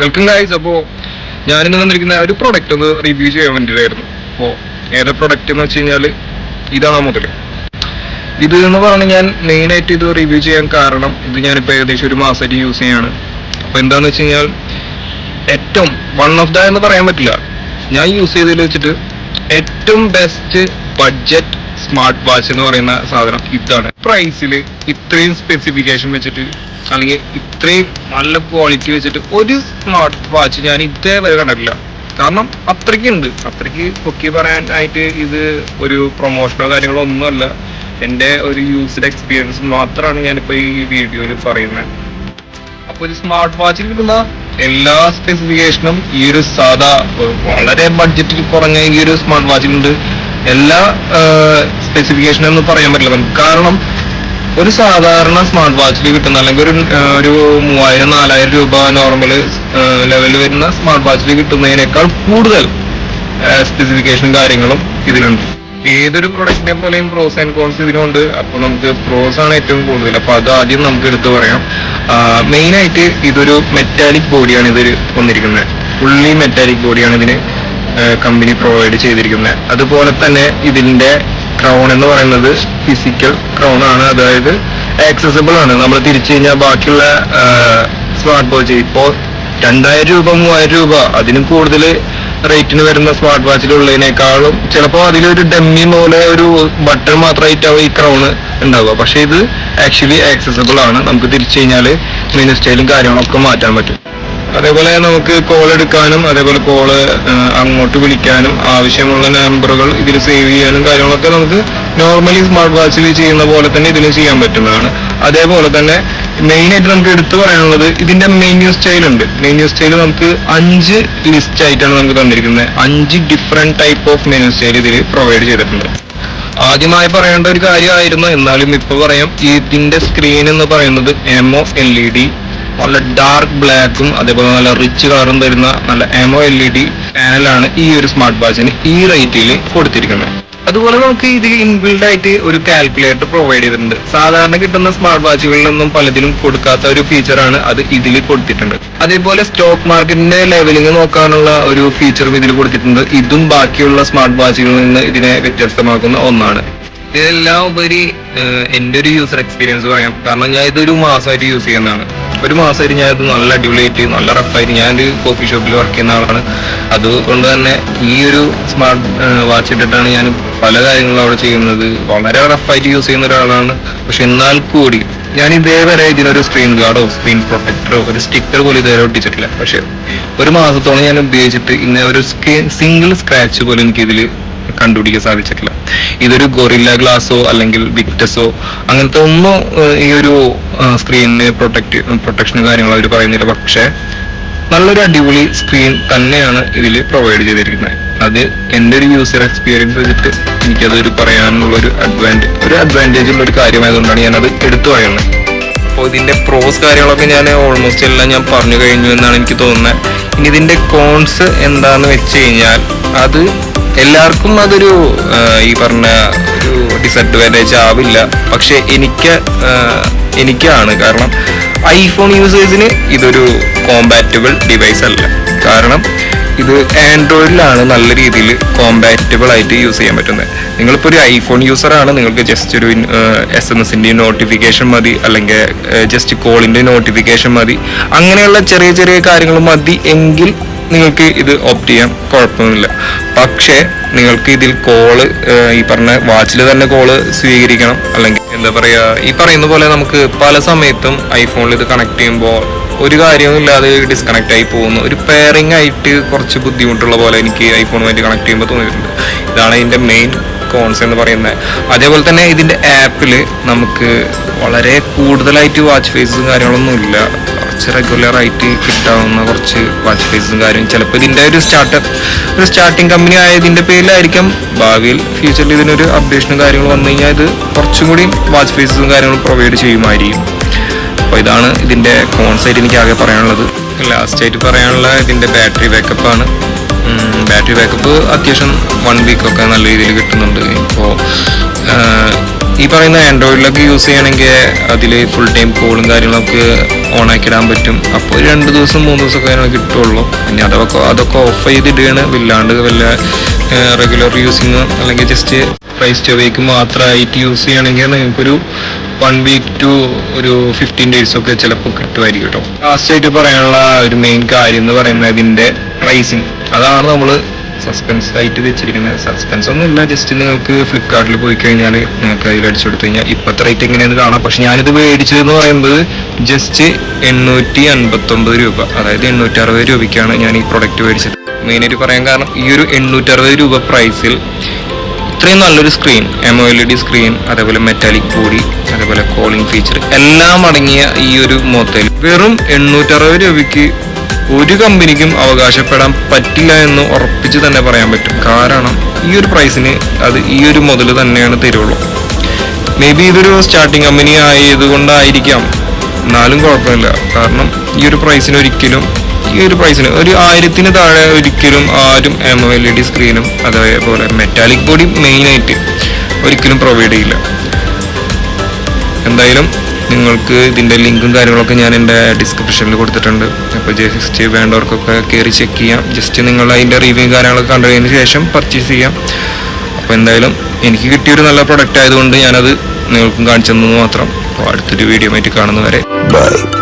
Welcome guys. അപ്പോൾ ഞാനിന്ന് വന്നിരിക്കുന്ന ഒരു പ്രൊഡക്റ്റ് ഒന്ന് റിവ്യൂ ചെയ്യാൻ വേണ്ടിയിട്ടായിരുന്നു. അപ്പോൾ ഏതാ പ്രൊഡക്റ്റ് എന്ന് വെച്ച് കഴിഞ്ഞാൽ ഇതാണ് മുതൽ. ഇത് എന്ന് പറഞ്ഞ് ഞാൻ മെയിനായിട്ട് ഇത് റിവ്യൂ ചെയ്യാൻ കാരണം ഇത് ഞാനിപ്പോൾ ഏകദേശം ഒരു മാസമായിട്ട് യൂസ് ചെയ്യാണ്. അപ്പോൾ എന്താണെന്ന് വെച്ച് കഴിഞ്ഞാൽ ഏറ്റവും വൺ ഓഫ് ദ എന്ന് പറയാൻ പറ്റില്ല, ഞാൻ യൂസ് ചെയ്തതിൽ വെച്ചിട്ട് ഏറ്റവും ബെസ്റ്റ് ബഡ്ജറ്റ് സ്മാർട്ട് വാച്ച് എന്ന് പറയുന്ന സാധനം ഇതാണ്. പ്രൈസിൽ ഇത്രയും സ്പെസിഫിക്കേഷൻ വെച്ചിട്ട് അല്ലെങ്കിൽ ഇത്രയും നല്ല ക്വാളിറ്റി വെച്ചിട്ട് ഒരു സ്മാർട്ട് വാച്ച് ഞാൻ ഇതേവരെ കണ്ടിട്ടില്ല. കാരണം അത്രയ്ക്ക് പൊക്കി പറയാനായിട്ട് ഇത് ഒരു പ്രൊമോഷനോ കാര്യങ്ങളോ ഒന്നുമല്ല, എൻ്റെ ഒരു യൂസ്ഡ് എക്സ്പീരിയൻസ് മാത്രമാണ് ഞാനിപ്പോൾ ഈ വീഡിയോയിൽ പറയുന്നത്. അപ്പോൾ ഒരു സ്മാർട്ട് വാച്ചിൽ കിട്ടുന്ന എല്ലാ സ്പെസിഫിക്കേഷനും ഈ ഒരു സാധാ വളരെ ബഡ്ജറ്റിൽ കുറഞ്ഞ ഈ ഒരു സ്മാർട്ട് വാച്ചിലുണ്ട്. എല്ലാ സ്പെസിഫിക്കേഷനും ഒന്നും പറയാൻ പറ്റില്ല നമുക്ക്. കാരണം ഒരു സാധാരണ സ്മാർട്ട് വാച്ചിൽ കിട്ടുന്ന അല്ലെങ്കിൽ ഒരു 3000-4000 രൂപ നോർമൽ ലെവലിൽ വരുന്ന സ്മാർട്ട് വാച്ചിൽ കിട്ടുന്നതിനേക്കാൾ കൂടുതൽ സ്പെസിഫിക്കേഷനും കാര്യങ്ങളും ഇതിലുണ്ട്. ഏതൊരു പ്രൊഡക്റ്റിനെ പോലെയും പ്രോസ് ആൻഡ് കോൺസ് ഇതിനുണ്ട്. അപ്പോൾ നമുക്ക് പ്രോസ് ആണ് ഏറ്റവും കൂടുതൽ. അപ്പോൾ അത് ആദ്യം നമുക്ക് എടുത്തു പറയാം. മെയിനായിട്ട് ഇതൊരു മെറ്റാലിക് ബോഡിയാണ് ഇതിൽ വന്നിരിക്കുന്നത്. ഫുള്ളി മെറ്റാലിക് ബോഡിയാണ് ഇതിന് കമ്പനി പ്രൊവൈഡ് ചെയ്തിരിക്കുന്നത്. അതുപോലെ തന്നെ ഇതിന്റെ ക്രൗൺ എന്ന് പറയുന്നത് ഫിസിക്കൽ ക്രൗൺ ആണ്, അതായത് ആക്സസിബിൾ ആണ്. നമ്മൾ തിരിച്ചു കഴിഞ്ഞാൽ ബാക്കിയുള്ള സ്മാർട്ട് വാച്ച് ഇപ്പോൾ 2000 രൂപ 3000 രൂപ അതിനും കൂടുതൽ റേറ്റിന് വരുന്ന സ്മാർട്ട് വാച്ചിലുള്ളതിനേക്കാളും ചിലപ്പോൾ അതിലൊരു ഡമ്മി പോലെ ഒരു ബട്ടൺ മാത്രമായിട്ടാവും ഈ ക്രൗണ് ഉണ്ടാവുക. പക്ഷെ ഇത് ആക്ച്വലി ആക്സസിബിൾ ആണ്. നമുക്ക് തിരിച്ചു കഴിഞ്ഞാൽ മെനു സ്റ്റൈലും കാര്യങ്ങളൊക്കെ മാറ്റാൻ പറ്റും. അതേപോലെ നമുക്ക് കോൾ എടുക്കാനും അതേപോലെ കോള് അങ്ങോട്ട് വിളിക്കാനും ആവശ്യമുള്ള നമ്പറുകൾ ഇതിൽ സേവ് ചെയ്യാനും കാര്യങ്ങളൊക്കെ നമുക്ക് നോർമലി സ്മാർട്ട് വാച്ചിൽ ചെയ്യുന്ന പോലെ തന്നെ ഇതിൽ ചെയ്യാൻ പറ്റുന്നതാണ്. അതേപോലെ തന്നെ മെയിനായിട്ട് നമുക്ക് എടുത്തു പറയാനുള്ളത് ഇതിന്റെ മെനു സ്റ്റൈൽ ഉണ്ട്. മെനു സ്റ്റൈൽ നമുക്ക് 5 ലിസ്റ്റ് ആയിട്ടാണ് നമുക്ക് തന്നിരിക്കുന്നത്. 5 different type of menu style ഇതിൽ പ്രൊവൈഡ് ചെയ്തിട്ടുണ്ട്. ആദ്യമായി പറയേണ്ട ഒരു കാര്യമായിരുന്നു, എന്നാലും ഇപ്പൊ പറയാം. ഇതിന്റെ സ്ക്രീൻ എന്ന് പറയുന്നത് MOLED നല്ല ഡാർക്ക് ബ്ലാക്കും അതേപോലെ നല്ല റിച്ച് കളറും തരുന്ന നല്ല MOLED പാനലാണ് ഈ ഒരു സ്മാർട്ട് വാച്ചിന് ഈ റേറ്റിൽ കൊടുത്തിരിക്കുന്നത്. അതുപോലെ നമുക്ക് ഇത് ഇൻബിൽഡ് ആയിട്ട് ഒരു കാൽക്കുലേറ്റർ പ്രൊവൈഡ് ചെയ്തിട്ടുണ്ട്. സാധാരണ കിട്ടുന്ന സ്മാർട്ട് വാച്ചുകളിലൊന്നും പലതിലും കൊടുക്കാത്ത ഒരു ഫീച്ചറാണ് അത് ഇതിൽ കൊടുത്തിട്ടുണ്ട്. അതേപോലെ സ്റ്റോക്ക് മാർക്കറ്റിന്റെ ലെവലിംഗ് നോക്കാനുള്ള ഒരു ഫീച്ചറും ഇതിൽ കൊടുത്തിട്ടുണ്ട്. ഇതും ബാക്കിയുള്ള സ്മാർട്ട് വാച്ചുകളിൽ നിന്ന് ഇതിനെ വ്യത്യസ്തമാക്കുന്ന ഒന്നാണ്. ഇതെല്ലാം ഉപരി എൻ്റെ ഒരു യൂസർ എക്സ്പീരിയൻസ് പറയാം. കാരണം ഞാൻ ഇതൊരു മാസമായിട്ട് യൂസ് ചെയ്യുന്നതാണ്. ഒരു മാസമായിട്ട് ഞാൻ ഇത് നല്ല അടിപൊളിയായിട്ട് നല്ല റഫായിട്ട്, ഞാനൊരു കോഫി ഷോപ്പിൽ വർക്ക് ചെയ്യുന്ന ആളാണ്. അതുകൊണ്ട് തന്നെ ഈ ഒരു സ്മാർട്ട് വാച്ച് ഇട്ടിട്ടാണ് ഞാൻ പല കാര്യങ്ങളും അവിടെ ചെയ്യുന്നത്. വളരെ റഫായിട്ട് യൂസ് ചെയ്യുന്ന ഒരാളാണ്. പക്ഷെ എന്നാൽ കൂടി ഞാൻ ഇതേവരെ ഇതിനൊരു സ്ക്രീൻ ഗാർഡോ സ്ക്രീൻ പ്രൊട്ടക്ടറോ ഒരു സ്റ്റിക്കർ പോലും ഇതേവരെ ഒട്ടിച്ചിട്ടില്ല. പക്ഷെ ഒരു മാസത്തോളം ഞാൻ ഉപയോഗിച്ചിട്ട് ഇന്ന് ഒരു സിംഗിൾ സ്ക്രാച്ച് പോലും എനിക്ക് ഇതിൽ കണ്ടുപിടിക്കാൻ സാധിച്ചിട്ടില്ല. ഇതൊരു ഗൊറില്ല ഗ്ലാസോ അല്ലെങ്കിൽ വിക്ടസോ അങ്ങനത്തെ ഒന്നും ഈ ഒരു സ്ക്രീനിന് പ്രൊട്ടക്ഷനും കാര്യങ്ങളും അവർ പറയുന്നില്ല. പക്ഷെ നല്ലൊരു അടിപൊളി സ്ക്രീൻ തന്നെയാണ് ഇതിൽ പ്രൊവൈഡ് ചെയ്തിരിക്കുന്നത്. അത് എൻ്റെ ഒരു യൂസർ എക്സ്പീരിയൻസ് വെച്ചിട്ട് എനിക്കതൊരു പറയാനുള്ള ഒരു അഡ്വാൻറ്റേജ് ഉള്ള ഒരു കാര്യമായതുകൊണ്ടാണ് ഞാനത് എടുത്തു പറയുന്നത്. അപ്പോൾ ഇതിന്റെ പ്രോസ് കാര്യങ്ങളൊക്കെ ഞാൻ ഓൾമോസ്റ്റ് എല്ലാം ഞാൻ പറഞ്ഞു കഴിഞ്ഞു എന്നാണ് എനിക്ക് തോന്നുന്നത്. ഇനി ഇതിന്റെ കോൺസ് എന്താന്ന് വെച്ച് കഴിഞ്ഞാൽ അത് എല്ലാവർക്കും അതൊരു ഈ പറഞ്ഞ ഒരു ഡിസഡ്വാൻറ്റേജ് ആവില്ല. പക്ഷെ എനിക്കാണ്. കാരണം ഐഫോൺ യൂസേഴ്സിന് ഇതൊരു കോമ്പാറ്റബിൾ ഡിവൈസ് അല്ല. കാരണം ഇത് ആൻഡ്രോയിഡിലാണ് നല്ല രീതിയിൽ കോമ്പാറ്റബിൾ ആയിട്ട് യൂസ് ചെയ്യാൻ പറ്റുന്നത്. നിങ്ങളിപ്പോൾ ഒരു ഐഫോൺ യൂസറാണ്, നിങ്ങൾക്ക് ജസ്റ്റ് ഒരു SMS-ന്റെ നോട്ടിഫിക്കേഷൻ മതി, അല്ലെങ്കിൽ ജസ്റ്റ് കോളിന്റെ നോട്ടിഫിക്കേഷൻ മതി, അങ്ങനെയുള്ള ചെറിയ ചെറിയ കാര്യങ്ങൾ മതി എങ്കിൽ നിങ്ങൾക്ക് ഇത് ഓപ്റ്റ് ചെയ്യാം, കുഴപ്പമൊന്നുമില്ല. പക്ഷേ നിങ്ങൾക്ക് ഇതിൽ കോള് ഈ പറഞ്ഞ വാച്ചിൽ തന്നെ കോള് സ്വീകരിക്കണം, അല്ലെങ്കിൽ എന്താ പറയുക, ഈ പറയുന്ന പോലെ നമുക്ക് പല സമയത്തും ഐഫോണിൽ ഇത് കണക്ട് ചെയ്യുമ്പോൾ ഒരു കാര്യവും ഇല്ലാതെ ഡിസ്കണക്ട് ആയി പോകുന്നു. ഒരു പെയറിംഗ് ആയിട്ട് കുറച്ച് ബുദ്ധിമുട്ടുള്ള പോലെ എനിക്ക് ഐഫോണുമായിട്ട് കണക്ട് ചെയ്യുമ്പോൾ തോന്നിയിട്ടുണ്ട്. ഇതാണ് ഇതിൻ്റെ മെയിൻ കോൺസ് എന്ന് പറയുന്നത്. അതേപോലെ തന്നെ ഇതിൻ്റെ ആപ്പിൽ നമുക്ക് വളരെ കൂടുതലായിട്ട് വാച്ച് ഫേസും കാര്യങ്ങളൊന്നും ഇല്ല. കുറച്ച് റെഗുലർ ആയിട്ട് കിട്ടാവുന്ന കുറച്ച് വാച്ച് ഫേസും കാര്യം. ചിലപ്പോൾ ഇതിൻ്റെ ഒരു സ്റ്റാർട്ടിങ് കമ്പനി ആയതിൻ്റെ പേരിലായിരിക്കും ഭാവിയിൽ ഫ്യൂച്ചറിൽ ഇതിനൊരു അപ്ഡേഷനും കാര്യങ്ങളും വന്നു കഴിഞ്ഞാൽ ഇത് കുറച്ചും കൂടി വാച്ച് ഫേസും കാര്യങ്ങളും പ്രൊവൈഡ് ചെയ്യുമായിരിക്കും. അപ്പോൾ ഇതാണ് ഇതിൻ്റെ കോൺസായിട്ട് എനിക്ക് ആകെ പറയാനുള്ളത്. ലാസ്റ്റായിട്ട് പറയാനുള്ള ഇതിൻ്റെ ബാറ്ററി ബാക്കപ്പാണ്. ബാറ്ററി ബാക്കപ്പ് അത്യാവശ്യം 1 വീക്കൊക്കെ നല്ല രീതിയിൽ കിട്ടുന്നുണ്ട്. ഇപ്പോൾ ഈ പറയുന്ന ആൻഡ്രോയിഡിലൊക്കെ യൂസ് ചെയ്യണമെങ്കിൽ അതിൽ ഫുൾ ടൈം കോളും കാര്യങ്ങളൊക്കെ ഓണാക്കി ഇടാൻ പറ്റും. അപ്പോൾ 2 ദിവസം 3 ദിവസമൊക്കെ അതിനൊക്കെ കിട്ടുള്ളൂ. ഇനി അതൊക്കെ ഓഫ് ചെയ്തിടുകയാണ്, ഇല്ലാണ്ട് വല്ല റെഗുലർ യൂസിങ് അല്ലെങ്കിൽ ജസ്റ്റ് പ്രൈസ് സ്റ്റോവേക്ക് മാത്രമായിട്ട് യൂസ് ചെയ്യുകയാണെങ്കിൽ നിങ്ങൾക്കൊരു 1 വീക്ക് ടു ഒരു 15 days ഒക്കെ ചിലപ്പോൾ കിട്ടുമായിരിക്കും കേട്ടോ. ലാസ്റ്റ് ആയിട്ട് പറയാനുള്ള ഒരു മെയിൻ കാര്യം എന്ന് പറയുന്നത് ഇതിൻ്റെ പ്രൈസിങ്. അതാണ് നമ്മൾ സസ്പെൻസ് ആയിട്ട് വെച്ചിരിക്കുന്നത്. സസ്പെൻസ് ഒന്നും ഇല്ല, ജസ്റ്റ് നിങ്ങൾക്ക് ഫ്ലിപ്കാർട്ടിൽ പോയി കഴിഞ്ഞാൽ നിങ്ങൾക്ക് അതിൽ അടിച്ചു കൊടുത്തു കഴിഞ്ഞാൽ ഇപ്പോഴത്തെ റേറ്റ് എങ്ങനെയാണെന്ന് കാണാം. പക്ഷെ ഞാനിത് മേടിച്ചതെന്ന് പറയുന്നത് ജസ്റ്റ് 859 രൂപ, അതായത് 860 രൂപയ്ക്കാണ് ഞാൻ ഈ പ്രൊഡക്റ്റ് മേടിച്ചത്. മെയിനായിട്ട് പറയാൻ കാരണം ഈ ഒരു 860 രൂപ പ്രൈസിൽ ഇത്രയും നല്ലൊരു സ്ക്രീൻ, AMOLED സ്ക്രീൻ, അതേപോലെ മെറ്റാലിക് ബോഡി, അതേപോലെ കോളിംഗ് ഫീച്ചർ എല്ലാം അടങ്ങിയ ഈ ഒരു മൊത്തത്തിൽ വെറും 860 രൂപയ്ക്ക് ഒരു കമ്പനിക്കും അവകാശപ്പെടാൻ പറ്റില്ല എന്ന് ഉറപ്പിച്ച് തന്നെ പറയാൻ പറ്റും. കാരണം ഈ ഒരു പ്രൈസിന് അത് ഈ ഒരു മുതൽ തന്നെയാണ് തരുള്ളൂ. മേ ബി ഇതൊരു സ്റ്റാർട്ടിങ് കമ്പനി ആയതുകൊണ്ടായിരിക്കാം, എന്നാലും കുഴപ്പമില്ല. കാരണം ഈ ഒരു പ്രൈസിന് ഒരിക്കലും ഒരു 1000-ന് താഴെ ഒരിക്കലും ആരും AMOLED സ്ക്രീനും അതേപോലെ മെറ്റാലിക് ബോഡി മെയിനായിട്ട് ഒരിക്കലും പ്രൊവൈഡ് ചെയ്യില്ല. എന്തായാലും നിങ്ങൾക്ക് ഇതിൻ്റെ ലിങ്കും കാര്യങ്ങളൊക്കെ ഞാൻ എൻ്റെ ഡിസ്ക്രിപ്ഷനിൽ കൊടുത്തിട്ടുണ്ട്. അപ്പോൾ ജസ്റ്റ് വേണ്ടവർക്കൊക്കെ കയറി ചെക്ക് ചെയ്യാം. ജസ്റ്റ് നിങ്ങൾ അതിൻ്റെ റിവ്യൂ കാര്യങ്ങളൊക്കെ കണ്ടതിന് ശേഷം പർച്ചേസ് ചെയ്യാം. അപ്പോൾ എന്തായാലും എനിക്ക് കിട്ടിയൊരു നല്ല പ്രൊഡക്റ്റ് ആയതുകൊണ്ട് ഞാനത് നിങ്ങൾക്കും കാണിച്ചു തന്നു മാത്രം. അപ്പോൾ അടുത്തൊരു വീഡിയോ ആയിട്ട് കാണുന്നവരെ ബൈ.